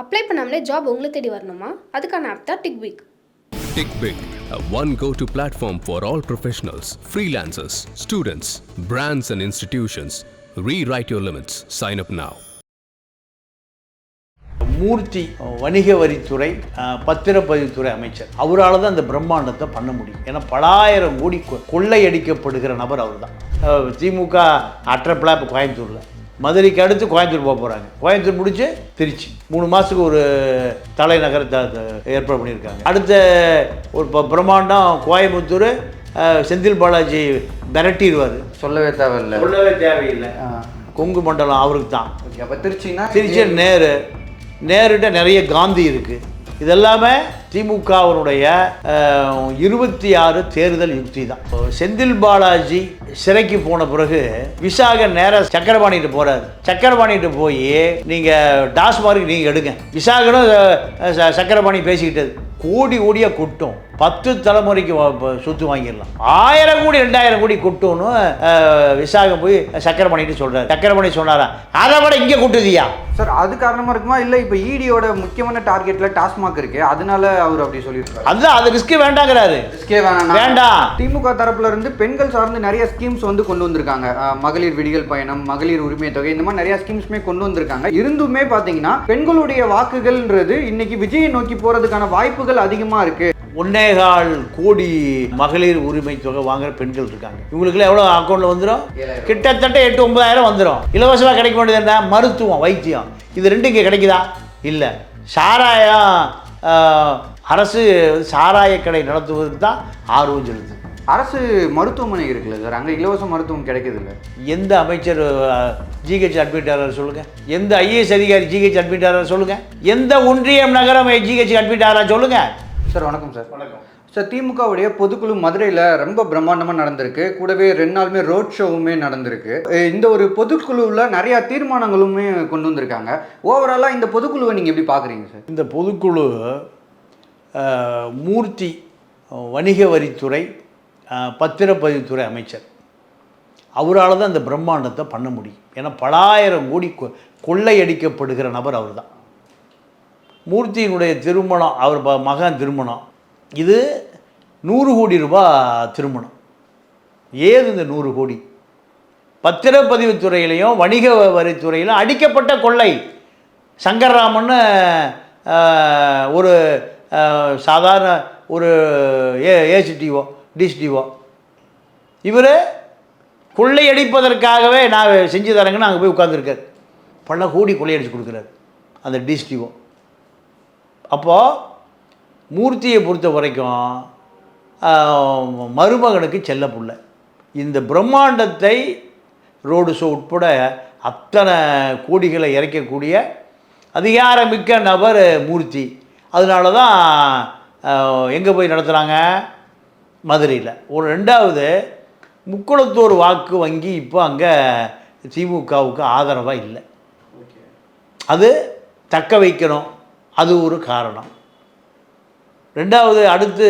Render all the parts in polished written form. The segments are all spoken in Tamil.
அப்ளை பண்ணாமலே ஜாப் உங்களை தேடி வரணுமா? அதுக்கான ஆப் தான் டிக்விக். TickBig, a one go-to platform for all professionals, freelancers, students, brands and institutions. Rewrite your limits. Sign up now. மூர்த்தி வணிக வரித்துறை பத்திரப்பதிவுத்துறை அமைச்சர், அவரால் தான் அந்த பிரம்மாண்டத்தை பண்ண முடியும். ஏன்னா பலாயிரம் கோடி கொள்ளையடிக்கப்படுகிற நபர் அவர் தான். திமுக அற்றப்பலா இப்போ கோயம்புத்தூரில், மதுரைக்கு அடுத்து கோயம்புத்தூர் போக போகிறாங்க. கோயம்புத்தூர் முடிச்சு திருச்சி 3 மாதத்துக்கு ஒரு தலைநகரத்தை ஏற்பாடு பண்ணியிருக்காங்க. அடுத்த ஒரு பிரம்மாண்டம் கோயம்புத்தூர் செந்தில் பாலாஜி மிரட்டிடுவார். சொல்லவே தேவையில்லை. கொங்கு மண்டலம் அவருக்கு தான். அப்போ திருச்சி நேருகிட்ட நிறைய காந்தி இருக்குது. இதெல்லாமே திமுகவினுடைய 26 தேர்தல் யுக்தி தான். செந்தில் பாலாஜி சிறைக்கு போன பிறகு விசாக நேராக சக்கரபாணிட்டு போகிறாரு. சக்கரபாணிட்டு போய் நீங்கள் டாஸ்மார்க் நீங்கள் எடுங்க, விசாகனும் சக்கரபாணி பேசிக்கிட்டது. கோடியாக கொட்டும், 10 தலைமுறைக்கு சொத்து வாங்கிடலாம். 1000 கோடி 2000 கோடி கொட்டும்னு விசாகம் போய் சக்கரபாணிட்டு சொல்கிறார். சக்கரபாணி சொன்னாரா, அதை விட இங்கே கொட்டுதியா சார்? அது காரணமாக இருக்குமா? இல்லை இப்போ ஈடியோட முக்கியமான டார்கெட்டில் டாஸ்மாக் இருக்கு, அதனால அவர் அப்படி சொல்லியிருக்காரு. அதுதான், அது ரிஸ்கே வேண்டாங்கிறாரு. வேண்டாம். திமுக தரப்புல இருந்து பெண்கள் சார்ந்து நிறைய ஸ்கீம்ஸ் வந்து கொண்டு வந்திருக்காங்க. மகளிர் விடியல் பயணம், மகளிர் உரிமை தொகை, இந்த மாதிரி நிறைய ஸ்கீம்ஸ்மே கொண்டு வந்திருக்காங்க. இருந்துமே பார்த்தீங்கன்னா பெண்களுடைய வாக்குகள்ன்றது இன்னைக்கு விஜயை நோக்கி போறதுக்கான வாய்ப்புகள் அதிகமாக இருக்கு. 1.25 கோடி மகளிர் உரிமை தொகை வாங்குற பெண்கள் இருக்காங்க. இவங்களுக்குலாம் எவ்வளோ அக்கௌண்ட்ல வந்துடும்? கிட்டத்தட்ட 8-9 வந்துடும். இலவசமாக கிடைக்க வேண்டியது என்ன? மருத்துவம், வைத்தியம். இது ரெண்டும் இங்கே கிடைக்குதா? இல்லை. சாராயம், அரசு சாராய கடை நடத்துவதற்கு தான் ஆர்வம் செலுத்து. அரசு மருத்துவமனை இருக்குல்ல சார், அங்கே இலவச மருத்துவம் கிடைக்குது இல்லை? எந்த அமைச்சர் ஜிஹெச் அட்மிட் ஆகிறார் சொல்லுங்கள்? எந்த ஐஏஎஸ் அதிகாரி ஜிஹெச் அட்மிட் ஆகிறார் சொல்லுங்கள்? எந்த ஒன்றியம் நகரம் ஜிஹெச் அட்மிட் ஆகிறா சொல்லுங்கள்? சார் வணக்கம் சார். வணக்கம் சார். திமுகவுடைய பொதுக்குழு மதுரையில் ரொம்ப பிரம்மாண்டமாக நடந்திருக்கு. கூடவே 2 நாளுமே ரோட் ஷோவுமே நடந்திருக்கு. இந்த ஒரு பொதுக்குழுவில் நிறையா தீர்மானங்களுமே கொண்டு வந்திருக்காங்க. ஓவராலாக இந்த பொதுக்குழுவை நீங்கள் எப்படி பார்க்குறீங்க சார்? இந்த பொதுக்குழு மூர்த்தி வணிக வரித்துறை பத்திரப்பதிவுத்துறை அமைச்சர், அவரால் தான் அந்த பிரம்மாண்டத்தை பண்ண முடியும். ஏன்னா பலாயிரம் கோடி கொள்ளையடிக்கப்படுகிற நபர் அவர் தான். மூர்த்தியினுடைய திருமணம், அவர் மகன் திருமணம், இது 100 கோடி ரூபாய் திருமணம். ஏது இந்த 100 கோடி? பத்திரப்பதிவுத்துறையிலையும் வணிக வரித்துறையிலும் அடிக்கப்பட்ட கொள்ளை. சங்கர்ராமன்னு ஒரு சாதாரண ஒரு ஏசிடிஓ டிஸ்டிஓ, இவர் கொள்ளையடிப்பதற்காகவே நான் செஞ்சு தரேங்கன்னு அங்கே போய் உட்காந்துருக்கார். பல கோடி கொள்ளையடிச்சு கொடுக்குறாரு அந்த டிஸ்டிஓ. அப்போது மூர்த்தியை பொறுத்த வரைக்கும் மருமகனுக்கு செல்ல புள்ள. இந்த பிரம்மாண்டத்தை ரோடு ஷோ உட்பட அத்தனை கோடிகளை இறைக்கக்கூடிய அதிகாரமிக்க நபர் மூர்த்தி. அதனால தான் எங்கே போய் நடத்துகிறாங்க? மதுரையில். ஒரு 2வது முக்குளத்தூர் வாக்கு வங்கி இப்போ அங்கே திமுகவுக்கு ஆதரவாக இல்லை. அது தக்க வைக்கணும், அது ஒரு காரணம். 2வது அடுத்து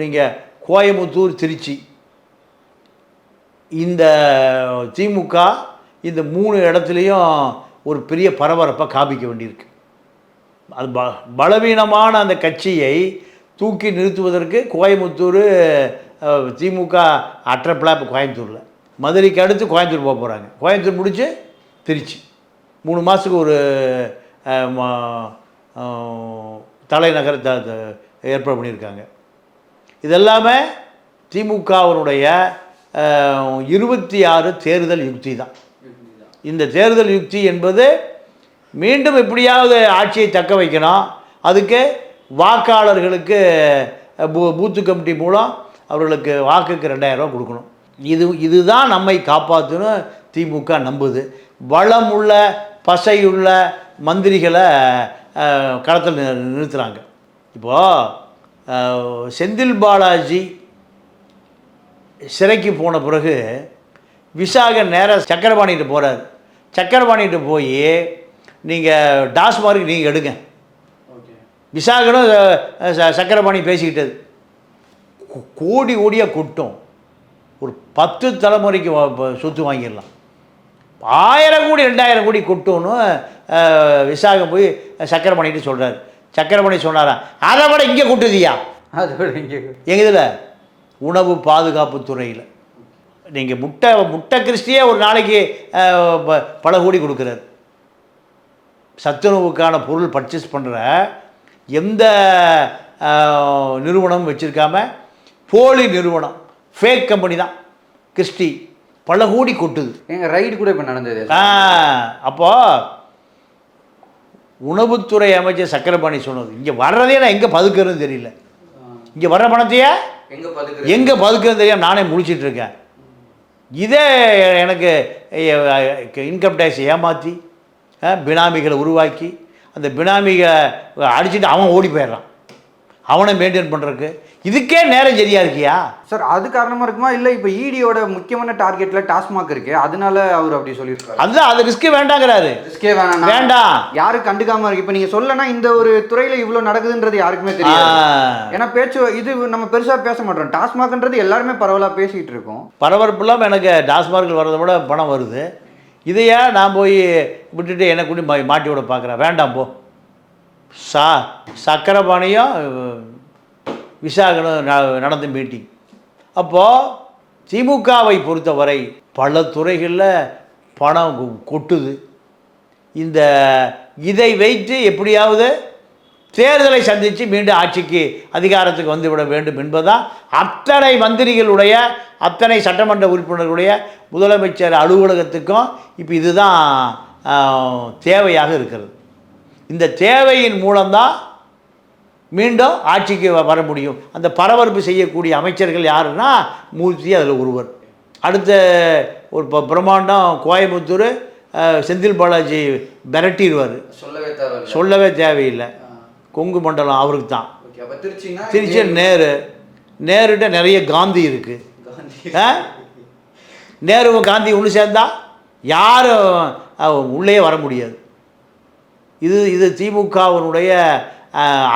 நீங்கள் கோயம்புத்தூர் திருச்சி, இந்த திமுக இந்த 3 இடத்துலையும் ஒரு பெரிய பரபரப்பை காமிக்க வேண்டியிருக்கு. அது பலவீனமான அந்த கட்சியை தூக்கி நிறுத்துவதற்கு கோயம்புத்தூர் திமுக அற்றப்பலா இப்போ கோயம்புத்தூரில், மதுரைக்கு அடுத்து கோயம்புத்தூர் போக போகிறாங்க. கோயம்புத்தூர் முடிச்சு திருச்சி 3 மாதத்துக்கு ஒரு தலைநகரத்தை ஏற்பாடு பண்ணியிருக்காங்க. இதெல்லாமே திமுகவினுடைய 26 தேர்தல் யுக்தி தான். இந்த தேர்தல் யுக்தி என்பது மீண்டும் எப்படியாவது ஆட்சியை தக்க வைக்கணும். அதுக்கு வாக்காளர்களுக்கு பூத்து கமிட்டி மூலம் அவர்களுக்கு வாக்குக்கு 2000 ரூபா கொடுக்கணும். இதுதான் நம்மை காப்பாற்றுன்னு திமுக நம்புது. வளமுள்ள பசையுள்ள மந்திரிகளை களத்தில் நிறுத்துகிறாங்க. இப்போது செந்தில் பாலாஜி சிறைக்கு போன பிறகு விசாக நேராக சக்கரபாணிட்டு போகிறார். சக்கரபாணிட்டு போய் நீங்கள் டாஸ்மார்க் நீங்கள் எடுங்க, விசாகனும் சக்கரபாணி பேசிக்கிட்டது. கோடியாக கொட்டும், ஒரு 10 தலைமுறைக்கு சொத்து வாங்கிடலாம். 1000 கோடி 2000 கோடி கொட்டுன்னு விசாகம் போய் சக்கரை பண்ணிட்டு சொல்கிறார். சக்கரை பண்ணி சொன்னாரா, அதை விட இங்கே கொட்டுதியா? அதை விட இங்கே எங்கள் இதில் உணவு பாதுகாப்பு துறையில் நீங்கள் முட்டை கிறிஸ்டியே ஒரு நாளைக்கு பல கோடி கொடுக்குறாரு. சத்துணவுக்கான பொருள் பர்ச்சேஸ் பண்ணுற எந்த நிறுவனமும் வச்சுருக்காம போலி நிறுவனம், ஃபேக் கம்பெனி தான் கிறிஸ்டி, பல கோடி கொட்டுது. எங்கள் ரைடு கூட இப்போ நடந்தது. அப்போது உணவுத்துறை அமைச்சர் சக்கரபாணி சொன்னது, இங்கே வர்றதே நான் எங்கே பதுக்குறதுன்னு தெரியல, இங்கே வர்ற பணத்தையே எங்கே பதுக்குறதுன்னு தெரியாமல் நானே முடிச்சிட்ருக்கேன். இதே எனக்கு இன்கம் டேக்ஸ் ஏமாற்றி பினாமிகளை உருவாக்கி அந்த பினாமிகளை அடிச்சுட்டு அவன் ஓடி போயிடுறான், அவனை மெயின்டைன் பண்ணுறதுக்கு இதுக்கே நேரம் சரியா இருக்கியா சார்? அது காரணமாக இருக்குமா, இல்லை இப்போ இடியோட முக்கியமான டார்கெட்டில் டாஸ்மாக் இருக்கு, அதனால அவர் அப்படி சொல்லியிருக்காரு. அதுதான், அது ரிஸ்க்கே வேண்டாங்கிறாரு. ரிஸ்கே வேணாம், வேண்டாம், யாரும் கண்டுக்காம இருக்கு. இப்போ நீங்கள் சொல்லனா இந்த ஒரு துறையில் இவ்வளோ நடக்குதுன்றது யாருக்குமே தெரியாது. ஏன்னா இது நம்ம பெருசாக பேச மாட்டோம். டாஸ்மாக்ன்றது எல்லாருமே பரவலாக பேசிகிட்டு இருக்கோம். பரபரப்பு இல்லாமல் எனக்கு டாஸ்மார்க்கில் வர்றதை விட பணம் வருது. இதையா நான் போய் விட்டுட்டு என்னை கூட்டி மாட்டி விட பார்க்குறேன். வேண்டாம் போ. சக்கரபாணியும் விசாகனும் நடந்த மீட்டிங். அப்போது திமுகவை பொறுத்தவரை பல துறைகளில் பணம் கொட்டுது. இதை வைத்து எப்படியாவது தேர்தலை சந்தித்து மீண்டும் ஆட்சிக்கு அதிகாரத்துக்கு வந்துவிட வேண்டும் என்பதுதான் அத்தனை மந்திரிகளுடைய, அத்தனை சட்டமன்ற உறுப்பினர்களுடைய, முதலமைச்சர் அலுவலகத்துக்கும் இப்போ இதுதான் தேவையாக இருக்கிறது. இந்த தேவையின் மூலம்தான் மீண்டும் ஆட்சிக்கு வர முடியும். அந்த பரபரப்பு செய்யக்கூடிய அமைச்சர்கள் யாருன்னா மூர்த்தி அதில் ஒருவர். அடுத்த ஒரு பிரம்மாண்டம் கோயம்புத்தூர் செந்தில் பாலாஜி மிரட்டிடுவார், சொல்லவே தேவையில்லை. கொங்கு மண்டலம் அவருக்கு தான். திருச்சி நேருகிட்ட நிறைய காந்தி இருக்குது. நேருவும் காந்தி ஒன்று சேர்ந்தா யாரும் உள்ளே வர முடியாது. இது திமுகவினுடைய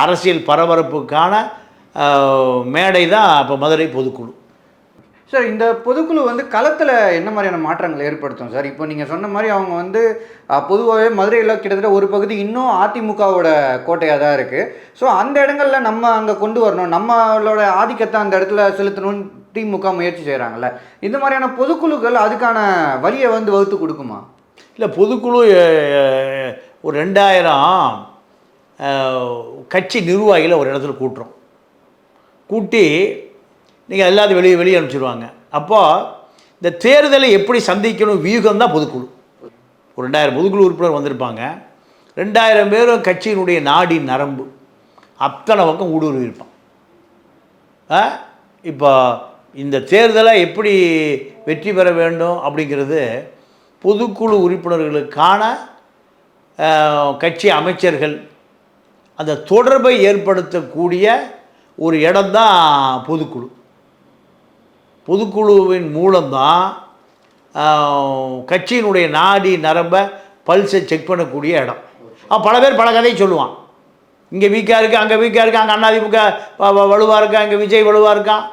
அரசியல் பரபரப்புக்கான மேடை தான் இப்போ மதுரை பொதுக்குழு. சார், இந்த பொதுக்குழு களத்தில் என்ன மாதிரியான மாற்றங்களை ஏற்படுத்தும் சார்? இப்போ நீங்கள் சொன்ன மாதிரி அவங்க பொதுவாகவே மதுரையில் கிட்டத்தட்ட ஒரு பகுதி இன்னும் அதிமுகவோட கோட்டையாக தான் இருக்குது. ஸோ அந்த இடங்களில் நம்ம அங்கே கொண்டு வரணும், நம்மளோட ஆதிக்கத்தை அந்த இடத்துல செலுத்தணும்னு திமுக முயற்சி செய்கிறாங்கல்ல. இந்த மாதிரியான பொதுக்குழுக்கள் அதுக்கான வழியை வகுத்து கொடுக்குமா? இல்லை, பொதுக்குழு ஒரு 2000 கட்சி நிர்வாகிகளை ஒரு இடத்துல கூட்டி நீங்கள் எல்லாத்தையும் வெளியே அனுப்பிச்சிடுவாங்க. அப்போது இந்த தேர்தலை எப்படி சந்திக்கணும் வியூகம் தான் பொதுக்குழு. ஒரு 2000 பொதுக்குழு உறுப்பினர் வந்திருப்பாங்க. 2000 பேரும் கட்சியினுடைய நாடி நரம்பு அத்தனை பக்கம் ஊடுருவி இருப்பான். இப்போ இந்த தேர்தலை எப்படி வெற்றி பெற வேண்டும் அப்படிங்கிறது பொதுக்குழு உறுப்பினர்களுக்கான கட்சி அமைச்சர்கள் அந்த தொடர்பை ஏற்படுத்தக்கூடிய ஒரு இடம்தான் பொதுக்குழு. பொதுக்குழுவின் மூலம்தான் கட்சியினுடைய நாடி நரம்பை பல்ஸை செக் பண்ணக்கூடிய இடம். பல பேர் பல கதையை சொல்லுவான். இங்கே வீக்காக இருக்குது, அங்கே வீக்காக இருக்குது, அங்கே அதிமுக வலுவாக இருக்கா, இங்கே விஜய் வலுவாக இருக்கான்.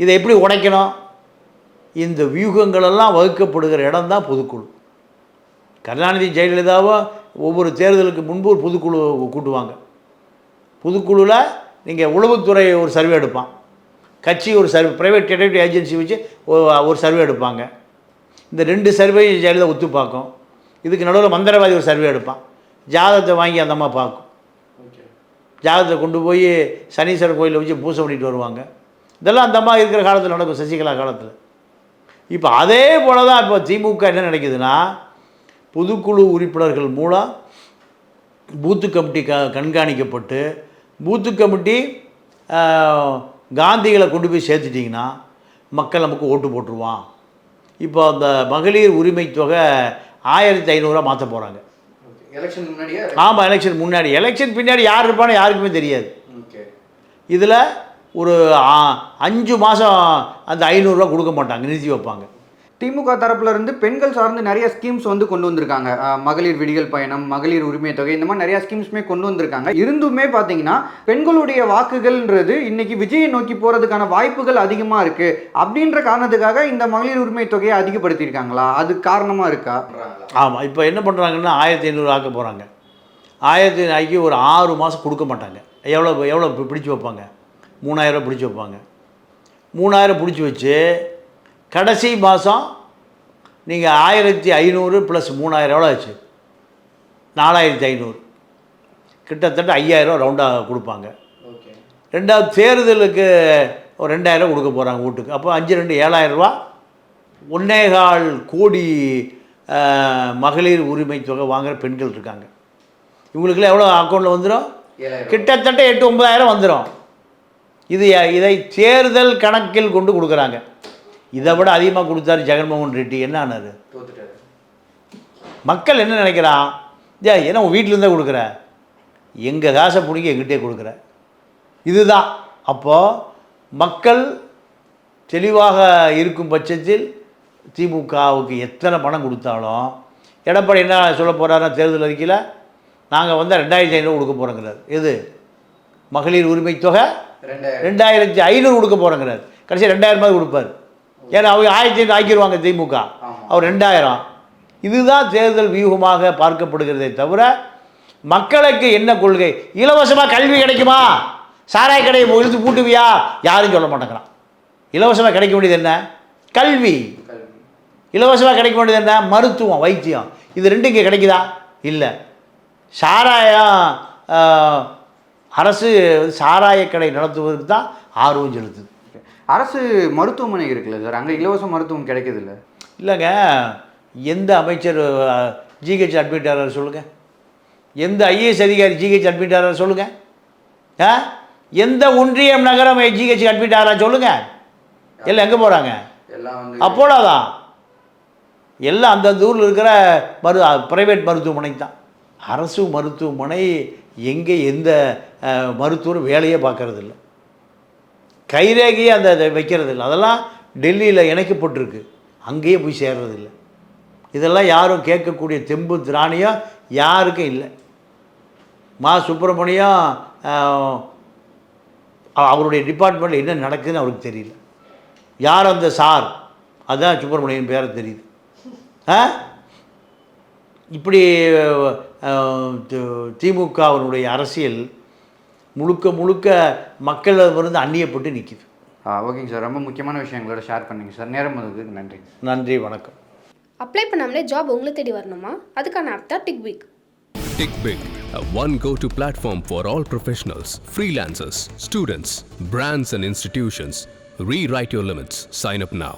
இதை எப்படி உடைக்கணும்? இந்த வியூகங்களெல்லாம் வகுக்கப்படுகிற இடம் தான் பொதுக்குழு. கருணாநிதி ஜெயலலிதாவும் ஒவ்வொரு தேர்தலுக்கு முன்பு ஒரு பொதுக்குழு கூட்டுவாங்க. பொதுக்குழுவில் நீங்கள் உளவுத்துறை ஒரு சர்வே எடுப்பான், கட்சி ஒரு சர்வே, ப்ரைவேட் டிடெக்டிவ் ஏஜென்சி வச்சு ஒரு சர்வே எடுப்பாங்க. இந்த 2 சர்வே ஜெயலலிதா ஒத்து பார்க்கும். இதுக்கு நடுவில் மந்திரவாதி ஒரு சர்வே எடுப்பான், ஜாதகத்தை வாங்கி அந்த அம்மா பார்க்கும். ஜாதகத்தை கொண்டு போய் சனீஸ்வரர் கோயிலில் வச்சு பூசை பண்ணிட்டு வருவாங்க. இதெல்லாம் அந்த அம்மா இருக்கிற காலத்தில் நடக்கும், சசிகலா காலத்தில். இப்போ அதே போல தான் இப்போ திமுக என்ன நினைக்குதுன்னா, பொதுக்குழு உறுப்பினர்கள் மூலம் பூத்து கமிட்டி கண்காணிக்கப்பட்டு பூத்து கமிட்டி காந்திகளை கொண்டு போய் சேர்த்துட்டிங்கன்னா மக்கள் நமக்கு ஓட்டு போட்டுருவான். இப்போ அந்த மகளிர் உரிமை தொகை 1500 மாற்ற போகிறாங்க. எலெக்ஷன் முன்னாடியே? ஆமாம், எலெக்ஷன் முன்னாடி. எலெக்ஷன் பின்னாடி யார் இருப்பான்னு யாருக்குமே தெரியாது. இதில் ஒரு 5 மாதம் அந்த 500 ரூபா கொடுக்க மாட்டாங்க, நிறுத்தி வைப்பாங்க. திமுக தரப்புல இருந்து பெண்கள் சார்ந்து நிறைய ஸ்கீம்ஸ் வந்து கொண்டு வந்திருக்காங்க. மகளிர் விடியல் பயணம், மகளிர் உரிமை தொகை, இந்த மாதிரி நிறைய ஸ்கீம்ஸ்மே கொண்டு வந்திருக்காங்க. இருந்துமே பார்த்தீங்கன்னா பெண்களுடைய வாக்குகள்ன்றது இன்னைக்கு விஜயை நோக்கி போறதுக்கான வாய்ப்புகள் அதிகமாக இருக்கு அப்படின்ற காரணத்துக்காக இந்த மகளிர் உரிமை தொகையை அதிகப்படுத்தியிருக்காங்களா? அது காரணமா இருக்கா? ஆமாம், இப்போ என்ன பண்ணுறாங்கன்னா 1500 ஆக்க போகிறாங்க. 1500 ஒரு 6 மாதம் கொடுக்க மாட்டாங்க. எவ்வளோ பிடிச்சி வைப்பாங்க? 3000 பிடிச்சி வைப்பாங்க. 3000 பிடிச்சி வச்சு கடைசி மாதம் நீங்கள் 1500 + 3000 எவ்வளோ ஆச்சு? 4500, கிட்டத்தட்ட 5000 ரவுண்டாக கொடுப்பாங்க. ரெண்டாவது தேர்தலுக்கு ஒரு 2000 கொடுக்க போகிறாங்க வீட்டுக்கு. அப்போ 5 2 7000 ரூபா, 1.25 கோடி மகளிர் உரிமை தொகை வாங்குகிற பெண்கள் இருக்காங்க. இவங்களுக்குலாம் எவ்வளோ அக்கௌண்ட்டில் வந்துடும்? கிட்டத்தட்ட 8-9 வந்துடும். இதை தேர்தல் கணக்கில் கொண்டு கொடுக்குறாங்க. இதை விட அதிகமாக கொடுத்தாரு ஜெகன்மோகன் ரெட்டி. என்ன ஆனார்? மக்கள் என்ன நினைக்கிறான்? ஏன்னா உன் வீட்டிலேருந்தே கொடுக்குற, எங்கள் காசை பிடிக்க எங்கிட்டே கொடுக்குற. இதுதான். அப்போது மக்கள் தெளிவாக இருக்கும் பட்சத்தில் திமுகவுக்கு எத்தனை பணம் கொடுத்தாலும் எடப்பாடி என்ன சொல்ல போகிறாருன்னா தேர்தல் அறிக்கையில் நாங்கள் வந்து 2500 கொடுக்க போகிறோங்கிறார். எது? மகளிர் உரிமை தொகை 2500 கொடுக்க போகிறோங்கிறார். கடைசி 2000 கொடுப்பார். ஏன்னா அவங்க 1500 ஆக்கிடுவாங்க திமுக, அவர் 2000. இதுதான் தேர்தல் வியூகமாக பார்க்கப்படுகிறதே தவிர மக்களுக்கு என்ன கொள்கை? இலவசமாக கல்வி கிடைக்குமா? சாராய கடையை இழுத்து பூட்டுவியா? யாரும் சொல்ல மாட்டேங்கிறான். இலவசமாக கிடைக்க வேண்டியது என்ன? கல்வி. இலவசமாக கிடைக்க வேண்டியது என்ன? மருத்துவம், வைத்தியம். இது ரெண்டும் இங்கே கிடைக்குதா? இல்லை. சாராயம், அரசு சாராய கடை நடத்துவதற்கு தான் ஆர்வம் செலுத்துது. அரசு மருத்துவமனை இருக்குல்ல சார், அங்கே இலவச மருத்துவம் கிடைக்குது இல்லை? இல்லைங்க, எந்த அமைச்சர் ஜிஹெச் அட்மிட் ஆகிறார் சொல்லுங்கள்? எந்த ஐஏஎஸ் அதிகாரி ஜிஹெச் அட்மிட் ஆகிறார் சொல்லுங்கள்? எந்த ஒன்றியம் நகரம் ஜிஹெச் அட்மிட் ஆகிறா சொல்லுங்கள்? எல்லாம் எங்கே போகிறாங்க? அப்போலோ தான். எல்லாம் அந்தந்த ஊரில் இருக்கிற ப்ரைவேட் மருத்துவமனை தான். அரசு மருத்துவமனை எங்கே எந்த மருத்துவரும் வேலையே பார்க்கறதில்ல, கைரேகையே அந்த வைக்கிறது இல்லை. அதெல்லாம் டெல்லியில் இணைக்கப்பட்டிருக்கு, அங்கேயே போய் சேர்றதில்லை. இதெல்லாம் யாரும் கேட்கக்கூடிய தெம்பு திராணியம் யாருக்கும் இல்லை. மா சுப்பிரமணியம் அவருடைய டிபார்ட்மெண்ட்டில் என்ன நடக்குதுன்னு அவருக்கு தெரியல. யார் அந்த சார்? அதுதான் சுப்பிரமணியன் பேரை தெரியுது. இப்படி திமுகவினுடைய அரசியல் முழுக்க முழுக்க மக்களிடமிருந்து அந்நியப்பட்டு நிற்கிது. ஓகேங்க சார், ரொம்ப முக்கியமான விஷயங்களோட ஷேர் பண்ணிங்க சார். நேரம் வந்ததுக்கு நன்றி. நன்றி, வணக்கம். அப்ளை பண்ணாமலே ஜாப் உங்களை தேடி வரணுமா? அதுக்கான ஆப் தான் டிக்பிக். TickBig, a one go-to platform for all professionals, freelancers, students, brands and institutions. Rewrite your limits. Sign up now.